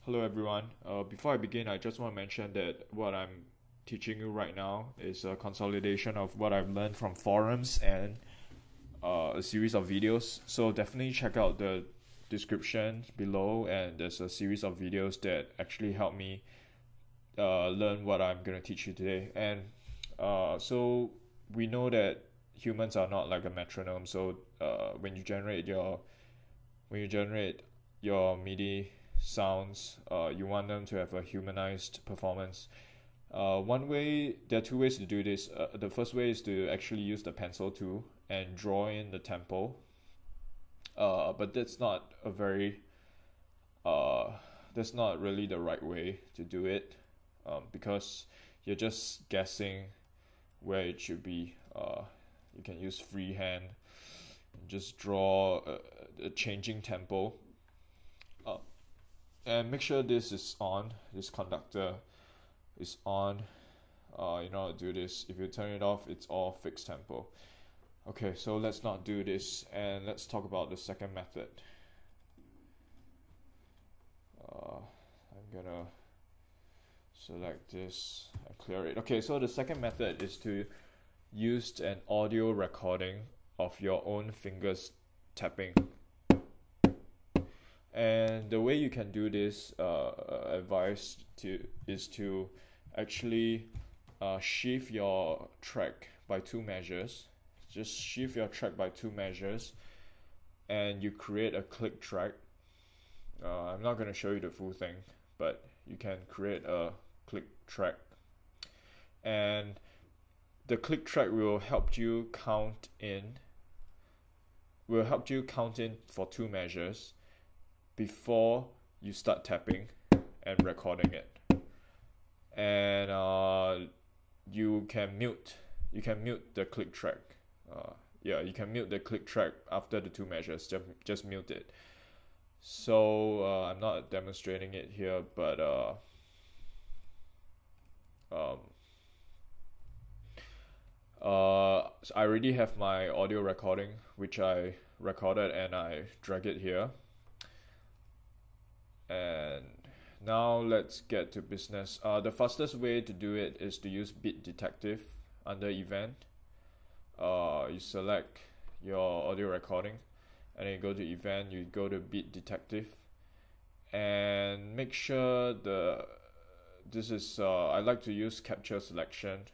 Hello everyone. Before I begin, I just want to mention that what I'm teaching you right now is a consolidation of what I've learned from forums and a series of videos. So definitely check out the description below, and there's a series of videos that actually help me learn what I'm going to teach you today. And so we know that humans are not like a metronome. So when you generate your MIDI sounds, you want them to have a humanized performance. There are two ways to do this. The first way is to actually use the pencil tool and draw in the tempo. But that's not really the right way to do it, because you're just guessing where it should be. You can use freehand and just draw a changing tempo. And make sure this conductor is on. You know how to do this. If you turn it off, it's all fixed tempo. Okay, so let's not do this, and let's talk about the second method. I'm gonna select this and clear it. Okay, so the second method is to use an audio recording of your own fingers tapping. And the way you can do this, is to actually shift your track by two measures. Just shift your track by two measures, and you create a click track. I'm not going to show you the full thing, but you can create a click track, and the click track will help you count in. For two measures before you start tapping and recording it. And you can mute the click track. You can mute the click track after the two measures. Just mute it. So I'm not demonstrating it here, but so I already have my audio recording, which I recorded, and I drag it here. And now let's get to business. The fastest way to do it is to use Beat Detective under Event. You select your audio recording, and then you go to Event, you go to Beat Detective, and make sure I like to use Capture Selection,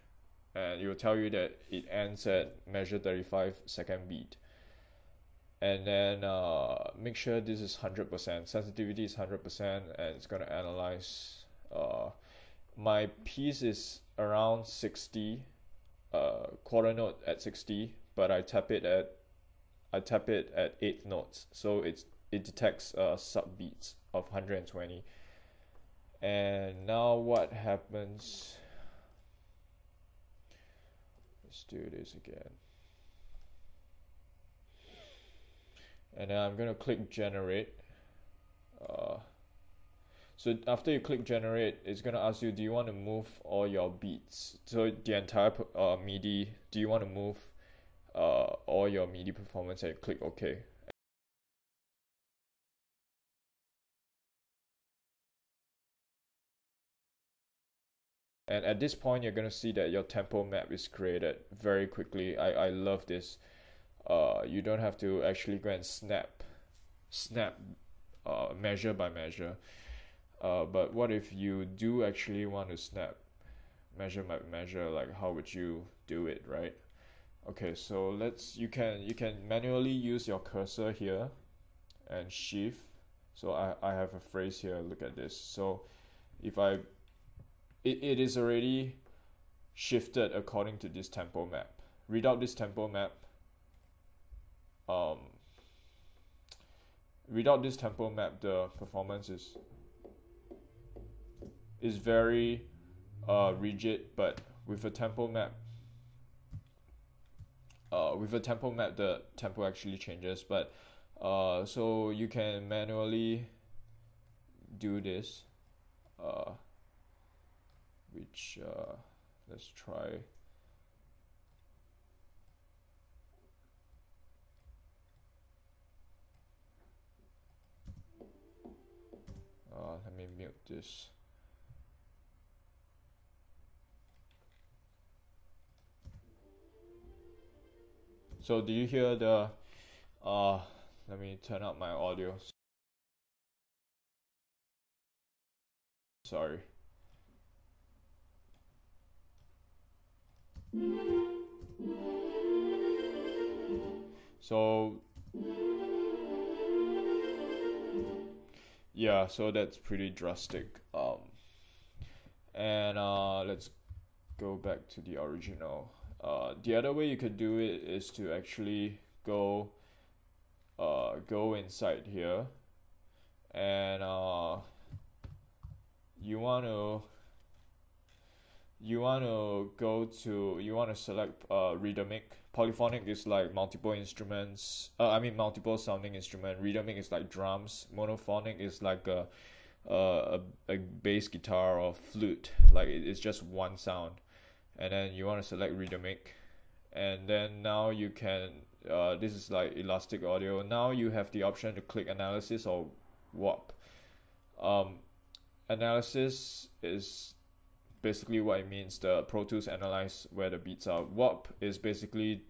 and it will tell you that it ends at measure 35 second beat. And then make sure this is 100%. Sensitivity is 100%, and it's going to analyze. My piece is around 60, quarter note at 60, but I tap it at eighth notes, so it detects sub beats of 120. And now what happens? Let's do this again. And then I'm going to click generate. So after you click generate, it's going to ask you, do you want to move all your beats? So the entire MIDI, do you want to move all your MIDI performance? And click OK. And at this point, you're going to see that your tempo map is created very quickly. I love this. You don't have to actually go and snap measure by measure. But what if you do actually want to snap measure by measure? Like, how would you do it, right? Okay, so you can manually use your cursor here and shift. So I have a phrase here. Look at this. So if it is already shifted according to this tempo map. Without this tempo map, the performance is very rigid. But with a tempo map, the tempo actually changes. But so you can manually do this, which let's try. Let me mute this. So do you hear the let me turn up my audio. Sorry. So yeah, so that's pretty drastic. And let's go back to the original. The other way you could do it is to actually go inside here, and you want to select rhythmic. Polyphonic is like multiple instruments. Multiple sounding instrument. Rhythmic is like drums. Monophonic is like a bass guitar or flute. Like it's just one sound. And then you want to select rhythmic, and then now you can this is like elastic audio. Now you have the option to click analysis or warp. Analysis is basically what it means. The Pro Tools analyze where the beats are. Warp is basically,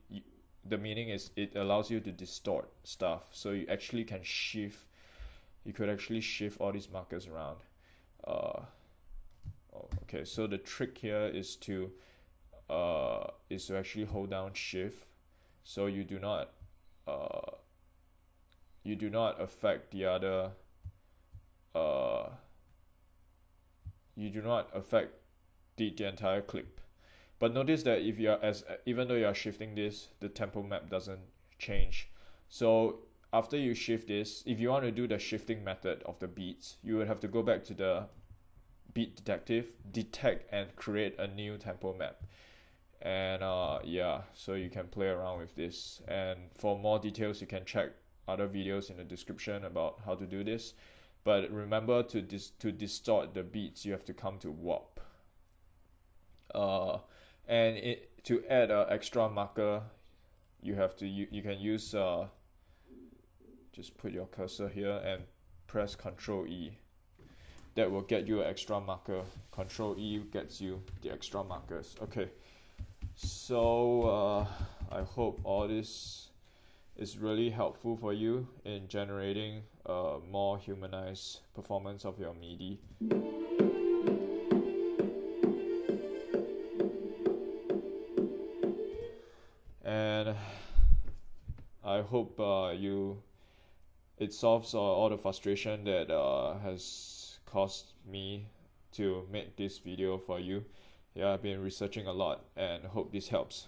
the meaning is it allows you to distort stuff, so you actually can shift. You could actually shift all these markers around. Okay, so the trick here is to actually hold down shift, so you do not affect the other you do not affect the entire clip. But notice that if you are even though you are shifting this, the tempo map doesn't change. So after you shift this, if you want to do the shifting method of the beats, you would have to go back to the beat detective, detect and create a new tempo map. And yeah, so you can play around with this, and for more details you can check other videos in the description about how to do this. But remember, to distort the beats, you have to come to warp. And to add an extra marker, you can use just put your cursor here and press Ctrl E. That will get you an extra marker. Ctrl E gets you the extra markers. Okay, so I hope all this is really helpful for you in generating a more humanized performance of your MIDI. And I hope it solves all the frustration that has caused me to make this video for you. Yeah, I've been researching a lot and hope this helps.